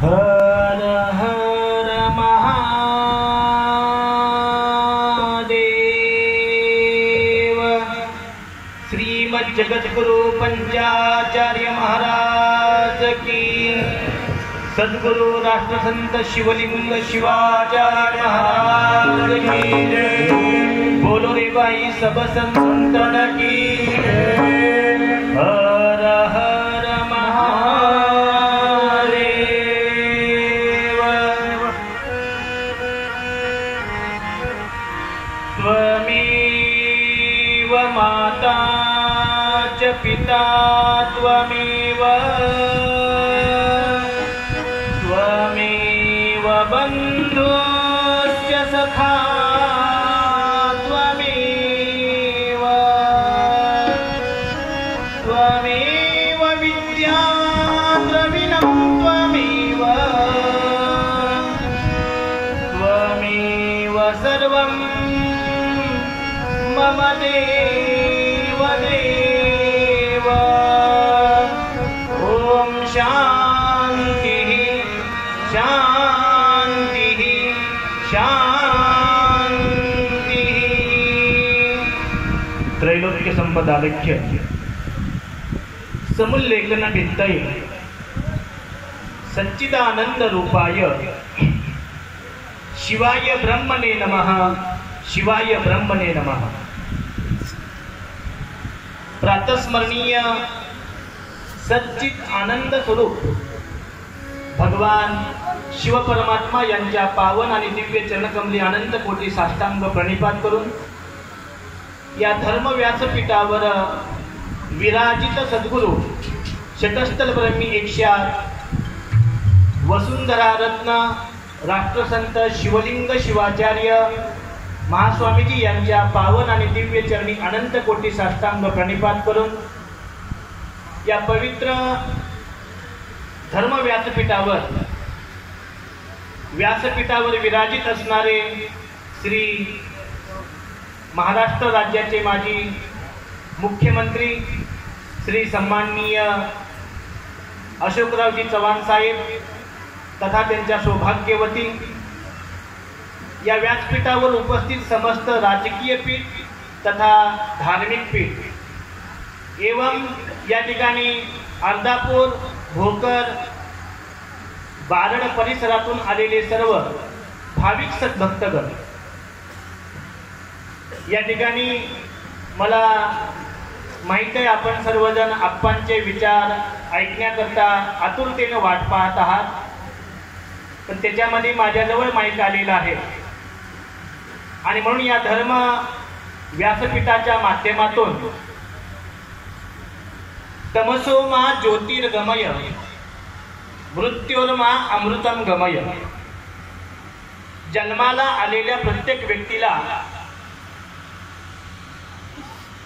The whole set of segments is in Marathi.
हर हर महादेव। श्रीमद जगद्गुरु पंचाचार्य महाराज की, सद्गुरु राष्ट्रसंत शिवलिंग शिवाचार्य महाराज की जय। बोलो रे भाई सब संतन की जय। हर हर महादेव। त्वमेव माता च पिता त्वमेव, त्वमेव बन्धुश्च सखा त्वमेव, त्वमेव विद्या द्रविणं त्वमेव, त्वमेव सर्वं मम देव देव। ॐ शान्ति शान्ति शान्ति। त्रैलोक्य संपदालक्ष्य समुल्लेखन भित्तये सच्चिदानंद रूपाय शिवाय ब्रह्मणे नमः, शिवाय ब्रह्मणे नमः। प्रातस्मरणीय सच्चित आनंद स्वरूप भगवान शिव परमात्मा यांच्या पावन आणि दिव्य चरणकमली अनंत कोटी साष्टांग प्रणिपात करून या धर्म व्यासपीठावर विराजित सद्गुरु शतस्थल ब्रह्मी 108 वसुंधरा रत्न राष्ट्रसंत शिवलिंग शिवाचार्य महास्वामीजी यांच्या पावन आणि दिव्य चरणी अनंत कोटी साष्टांग प्रणिपात करून या पवित्र धर्म व्यासपीठावर विराजित असणारे श्री महाराष्ट्र राज्याचे माजी मुख्यमंत्री श्री सन्माननीय अशोकरावजी चव्हाण साहेब तथा त्यांच्या सौभाग्यवती, या व्यासपीठावर उपस्थित समस्त राजकीय पीठ तथा धार्मिक पीठ एवं या ठिकाणी अर्धापूर भोकर बारड परिसरातून आलेले सर्व भाविक सद्भक्तगण, या ठिकाणी मला माहित आहे आपण सर्वजण आप्पांचे विचार ऐकण्याकरता आतुरतेने वाट पाहत आहात, पण त्याच्यामध्ये माझ्याजवळ माईक आलेला आहे आणि म्हणून या धर्म व्यासपीठाच्या माध्यमातून तमसो मा ज्योतिर्गमय मृत्योर्मा अमृतम गमय, जन्माला आलेल्या प्रत्येक व्यक्तीला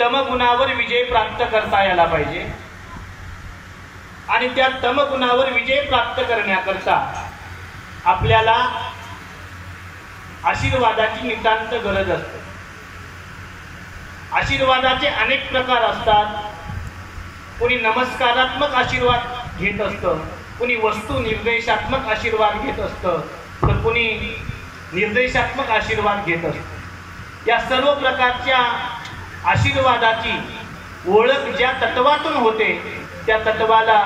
तमगुणावर विजय प्राप्त करता यायला पाहिजे आणि त्या तमगुणावर विजय प्राप्त करण्याकरता आपल्याला आशीर्वादाची नितांत गरज असते। आशीर्वादाचे अनेक प्रकार असतात, कोणी नमस्कारात्मक आशीर्वाद घेत असतं, कोणी वस्तू निर्देशात्मक आशीर्वाद घेत असतं, तर कोणी निर्देशात्मक आशीर्वाद घेत असतं। या सर्व प्रकारच्या आशीर्वादाची ओळख ज्या तत्वातून होते त्या तत्वाला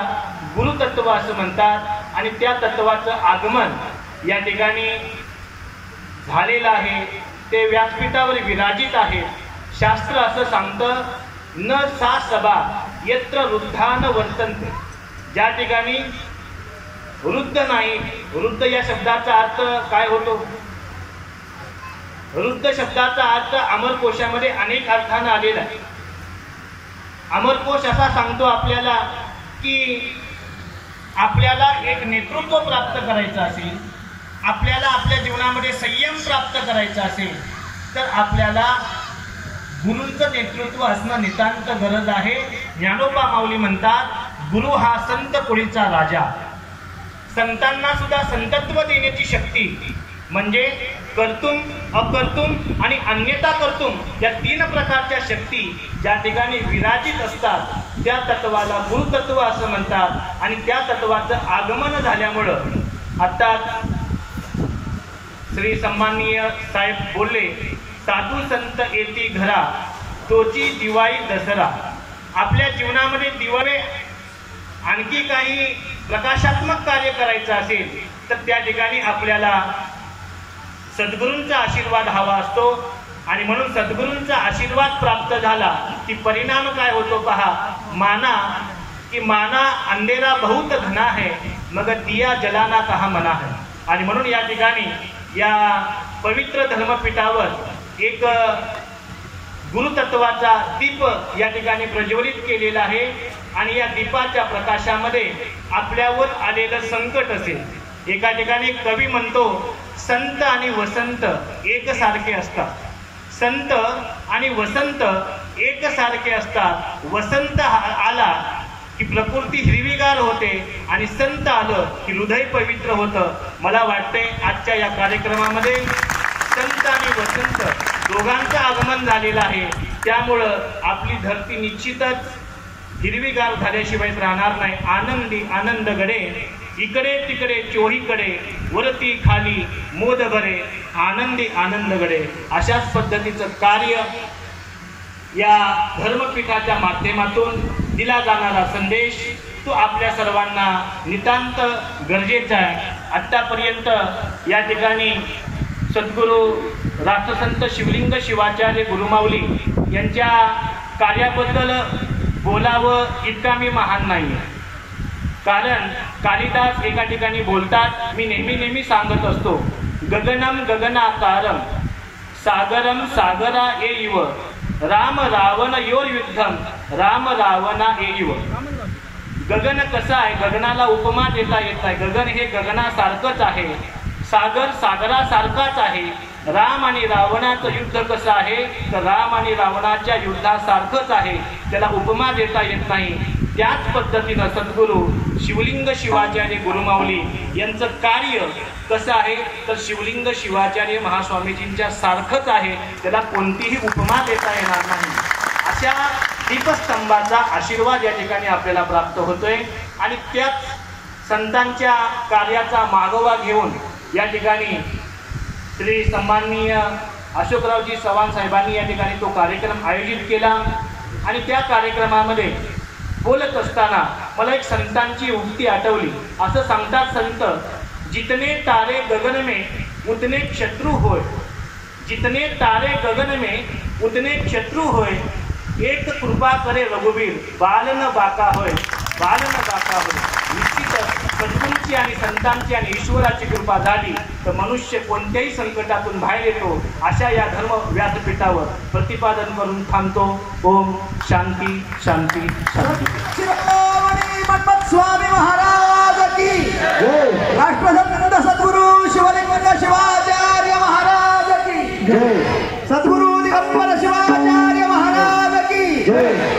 गुरुतत्व असं म्हणतात आणि त्या तत्वाचं आगमन या ठिकाणी झालेलं आहे, ते व्यासपीठावर विराजित आहे। शास्त्र असं सांगतं, न सा सभा यत्र वृद्धान वर्तन्ते, ज्या ठिकाणी वृद्ध नाही, वृद्ध या शब्दाचा अर्थ काय होतो? वृद्ध शब्दाचा अर्थ अमरकोशामध्ये अनेक अर्थाने आलेला आहे। अमरकोश असा सांगतो आपल्याला की आपल्याला एक नेतृत्व प्राप्त करायचं असेल, आपल्याला आपल्या जीवनामध्ये संयम प्राप्त करायचा असेल, तर आपल्याला गुरूंचं नेतृत्व असणं नितांत गरज आहे। ज्ञानोबा माऊली म्हणतात, गुरु हा संत कोळीचा राजा। संतांना सुद्धा संतत्व देण्याची शक्ती म्हणजे कर्तुम, अकर्तुम आणि अन्यथा कर्तुम या 3 प्रकारच्या शक्ती ज्या ठिकाणी विराजित असतात त्या तत्वाला गुरुतत्व असं म्हणतात आणि त्या तत्वाचं आगमन झाल्यामुळं आता श्री सन्माननीय साहेब बोलले, साधू संत येती घरा तोची दिवाळी दसरा. आपल्या जीवनामध्ये दिवाळे आणखी काही प्रकाशात्मक कार्य करायचं असेल तर त्या ठिकाणी आपल्याला सद्गुरूंचा आशीर्वाद हवा असतो. आणि म्हणून सद्गुरूंचा आशीर्वाद प्राप्त झाला की परिणाम काय होतो पहा. माना कि माना अंधेरा बहुत घना है मगर दिया जलाना कहा मना है. आणि म्हणून या ठिकाणी या पवित्र धर्मपीठावर एक गुरुतत्वाचा दीप या ठिकाणी प्रज्वलित केलेला आहे. आणि या दीपाच्या प्रकाशामध्ये आपल्यावर आलेलं संकट असेल. एका ठिकाणी कवी म्हणतो, संत आणि वसंत एकसारखे असतात. संत आणि वसंत एकसारखे असतात. वसंत आला की प्रकृती हिरवीगार होते आणि संत आलं की हृदय पवित्र होतं. मला वाटते आजच्या या कार्यक्रमामध्ये संत आणि वसंत दोघांचं आगमन झालेलं आहे. त्यामुळं आपली धरती निश्चितच हिरवीगार झाल्याशिवाय राहणार नाही. आनंदी आनंद गडे, इकडे तिकडे चोहीकडे, वरती खाली मोद भरे, आनंदी आनंद गडे. अशाच पद्धतीचं कार्य या धर्मपीठाच्या माध्यमातून दिला जाणारा संदेश तो आपल्या सर्वांना नितांत गरजेचा आहे. आत्तापर्यंत या ठिकाणी सद्गुरू राष्ट्रसंत शिवलिंग शिवाचार्य गुरुमाऊली यांच्या कार्याबद्दल बोलावं इतका मी महान नाही आहे. कारण कालिदास एका ठिकाणी बोलतात, मी नेहमी सांगत असतो, गगनम गगनाकारम सागरम सागरा एव राम रावण योर युद्धम राम रावणा एव. गगन कसं आहे, गगनाला उपमा देता येत नाही. गगन हे गगनासारखंच आहे, सागर सागरासारखाच आहे. राम आणि रावणाचं युद्ध कसं आहे तर राम आणि रावणाच्या युद्धासारखंच आहे, त्याला उपमा देता येत नाही. त्याच पद्धतीनं सद्गुरू शिवलिंग शिवाचार्य गुरुमाऊली यांचं कार्य कसं आहे तर शिवलिंग शिवाचार्य महास्वामीजींच्या सारखंच आहे, त्याला कोणतीही उपमा देता येणार नाही. अशा दीपस्तंभाचा आशीर्वाद या ठिकाणी आपल्याला प्राप्त होतोय. आणि त्याच संतांच्या कार्याचा मागोवा घेऊन या ठिकाणी श्री सन्माननीय अशोकरावजी चव्हाण साहेबांनी या ठिकाणी तो कार्यक्रम आयोजित केला. आणि त्या कार्यक्रमामध्ये बोलत असताना मला एक संतांची उक्ती आठवली. असं सांगतात संत, जितने तारे गगन में उतने शत्रु होय, जितने तारे गगन में उतने शत्रु होय, एक कृपा करे रघुवीर बालन बाका होय, बालन बाका होय. निश्चितच सद्गुरूंची आणि संतांची आणि ईश्वराची कृपा झाली तर मनुष्य कोणत्याही संकटातून बाहेर येतो. अशा या धर्म व्यासपीठावर प्रतिपादन करून थांबतो. ओम शांती शांती शांती. स्वामी महाराज की जय. राष्ट्रसंत सद्गुरू शिवलिंग शिवाचार्य महाराज की जय. सद्गुरू दिगंबर शिवाचार्य महाराज की जय.